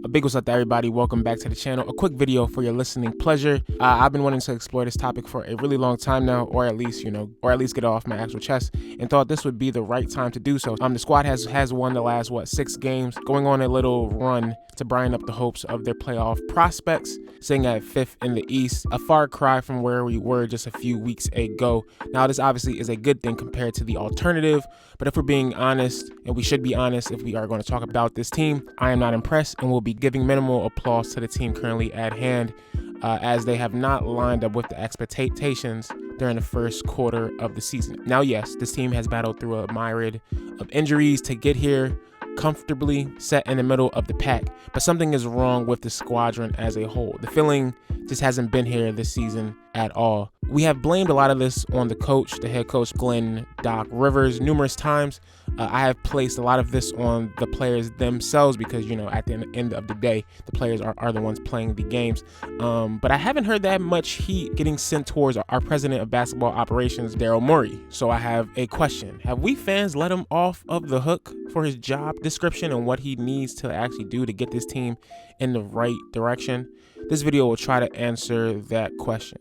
A big what's up to everybody. Welcome back to the channel. A quick video for your listening pleasure. I've been wanting to explore this topic for a really long time now, or at least get it off my actual chest, and thought this would be the right time to do so. The squad has won the last 6 games, going on a little run to brighten up the hopes of their playoff prospects, sitting at 5th in the East, a far cry from where we were just a few weeks ago. Now, this obviously is a good thing compared to the alternative, but if we're being honest, and we should be honest if we are going to talk about this team, I am not impressed and will be giving minimal applause to the team currently at hand, as they have not lined up with the expectations during the first quarter of the season. Now, yes, this team has battled through a myriad of injuries to get here, comfortably set in the middle of the pack, but something is wrong with the squadron as a whole. The feeling just hasn't been here this season at all. We have blamed a lot of this on the head coach Glenn Doc Rivers numerous times. I have placed a lot of this on the players themselves because, at the end of the day, the players are the ones playing the games. But I haven't heard that much heat getting sent towards our president of basketball operations, Daryl Morey. So I have a question. Have we fans let him off of the hook for his job description and what he needs to actually do to get this team in the right direction? This video will try to answer that question.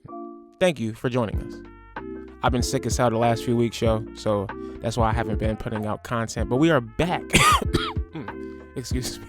Thank you for joining us. I've been sick as hell the last few weeks, so that's why I haven't been putting out content, but we are back. Excuse me.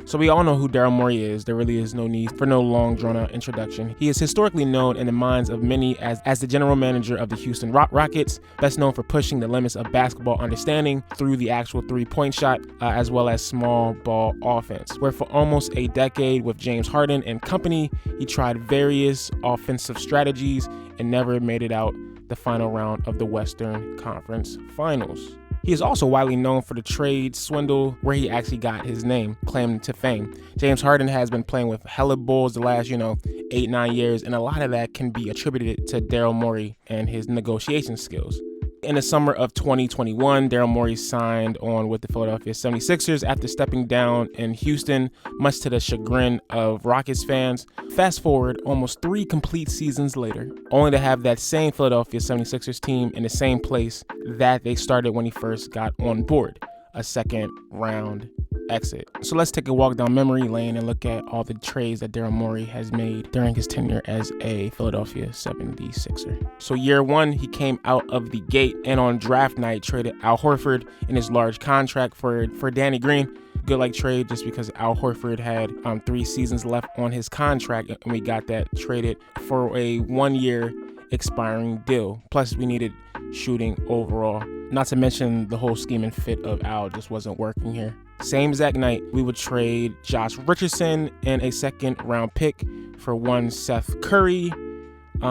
So we all know who Daryl Morey is. There really is no need for no long drawn-out introduction. He is historically known in the minds of many as the general manager of the Houston Rockets, best known for pushing the limits of basketball understanding through the actual three-point shot, as well as small ball offense, where for almost a decade with James Harden and company, he tried various offensive strategies and never made it out the final round of the Western Conference Finals. He is also widely known for the trade swindle where he actually got his name claimed to fame. James Harden has been playing with hella Bulls the last, 8-9 years, and a lot of that can be attributed to Daryl Morey and his negotiation skills. In the summer of 2021, Daryl Morey signed on with the Philadelphia 76ers after stepping down in Houston, much to the chagrin of Rockets fans. Fast forward almost 3 complete seasons later, only to have that same Philadelphia 76ers team in the same place that they started when he first got on board, a second round exit. So let's take a walk down memory lane and look at all the trades that Daryl Morey has made during his tenure as a Philadelphia 76er. So year 1, he came out of the gate and on draft night traded Al Horford in his large contract for Danny Green. Good trade just because Al Horford had 3 seasons left on his contract, and we got that traded for a 1-year expiring deal. Plus we needed shooting overall. Not to mention the whole scheme and fit of Al just wasn't working here. Same exact night, we would trade Josh Richardson and a 2nd round pick for one Seth Curry,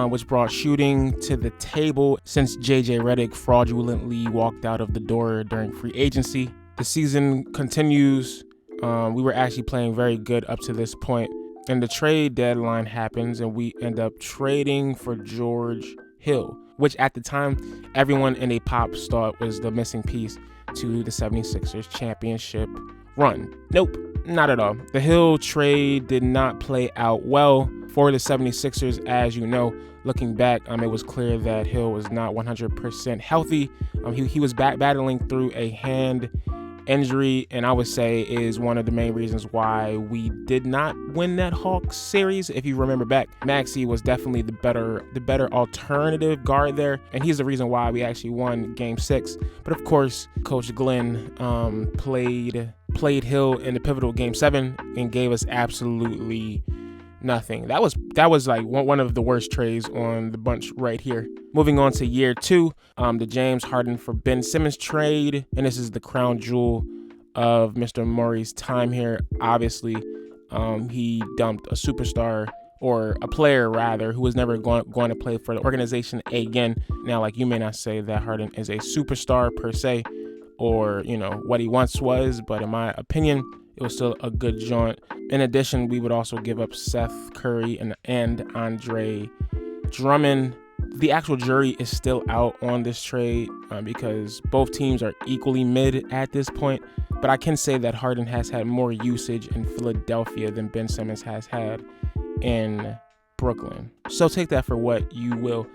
which brought shooting to the table since JJ Redick fraudulently walked out of the door during free agency. The season continues. We were actually playing very good up to this point, and the trade deadline happens and we end up trading for George Hill, which at the time everyone in a Pops thought was the missing piece to the 76ers championship run. Nope, not at all. The Hill trade did not play out well for the 76ers, as you know. Looking back, it was clear that Hill was not 100% healthy. He was battling through a hand injury, and I would say is one of the main reasons why we did not win that Hawks series. If you remember back, Maxey was definitely the better alternative guard there, and he's the reason why we actually won Game 6. But of course, Coach Glenn played Hill in the pivotal Game 7 and gave us absolutely nothing. That was one of the worst trades on the bunch right here. Moving on to year 2, the James Harden for Ben Simmons trade, and this is the crown jewel of Mr. Morey's time here. Obviously, he dumped a superstar, or a player rather, who was never going to play for the organization again. Now, you may not say that Harden is a superstar per se, or what he once was, but in my opinion, it was still a good jaunt. In addition, we would also give up Seth Curry and Andre Drummond. The actual jury is still out on this trade because both teams are equally mid at this point. But I can say that Harden has had more usage in Philadelphia than Ben Simmons has had in Brooklyn. So take that for what you will.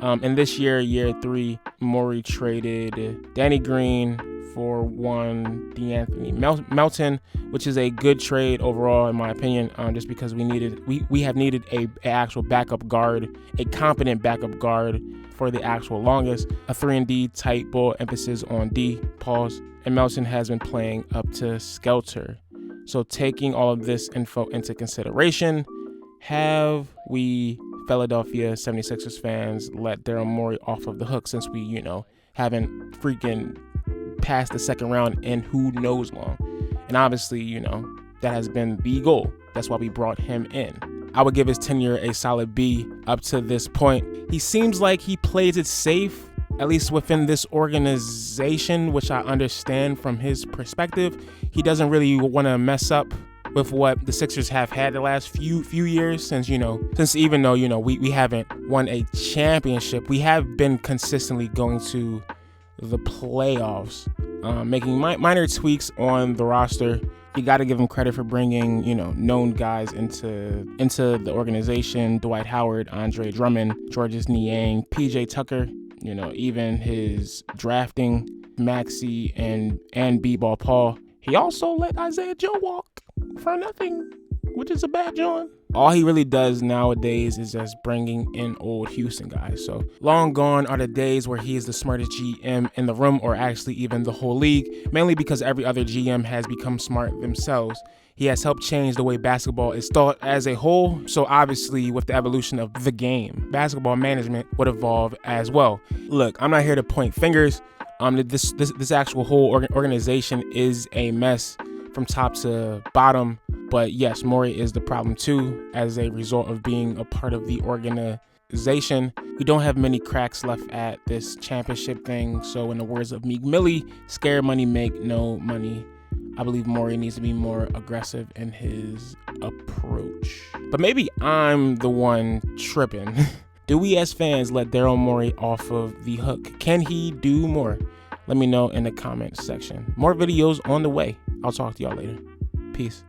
And this year 3, Morey traded Danny Green for one DeAnthony Melton, which is a good trade overall in my opinion, just because we have needed a actual backup guard, a competent backup guard for the actual longest, a 3-and-D type ball, emphasis on D, pause, and Melton has been playing up to Skelter. So taking all of this info into consideration, have we Philadelphia 76ers fans let Daryl Morey off of the hook, since we, haven't freaking passed the second round in who knows long? And obviously, that has been the goal. That's why we brought him in. I would give his tenure a solid B up to this point. He seems like he plays it safe, at least within this organization, which I understand from his perspective. He doesn't really want to mess up with what the Sixers have had the last few years, since even though we haven't won a championship, we have been consistently going to the playoffs, making minor tweaks on the roster. You got to give him credit for bringing known guys into the organization: Dwight Howard, Andre Drummond, Georges Niang, PJ Tucker. Even his drafting Maxey and B-Ball Paul. He also let Isaiah Joe walk for nothing, which is a bad joint. All he really does nowadays is just bringing in old Houston guys. So long gone are the days where he is the smartest GM in the room, or actually even the whole league, mainly because every other GM has become smart themselves. He has helped change the way basketball is thought as a whole. So obviously with the evolution of the game, basketball management would evolve as well. Look, I'm not here to point fingers. This actual whole organization is a mess from top to bottom. But yes, Morey is the problem too, as a result of being a part of the organization. We don't have many cracks left at this championship thing. So in the words of Meek Millie, scare money make no money. I believe Morey needs to be more aggressive in his approach. But maybe I'm the one tripping. Do we as fans let Daryl Morey off of the hook? Can he do more? Let me know in the comment section. More videos on the way. I'll talk to y'all later. Peace.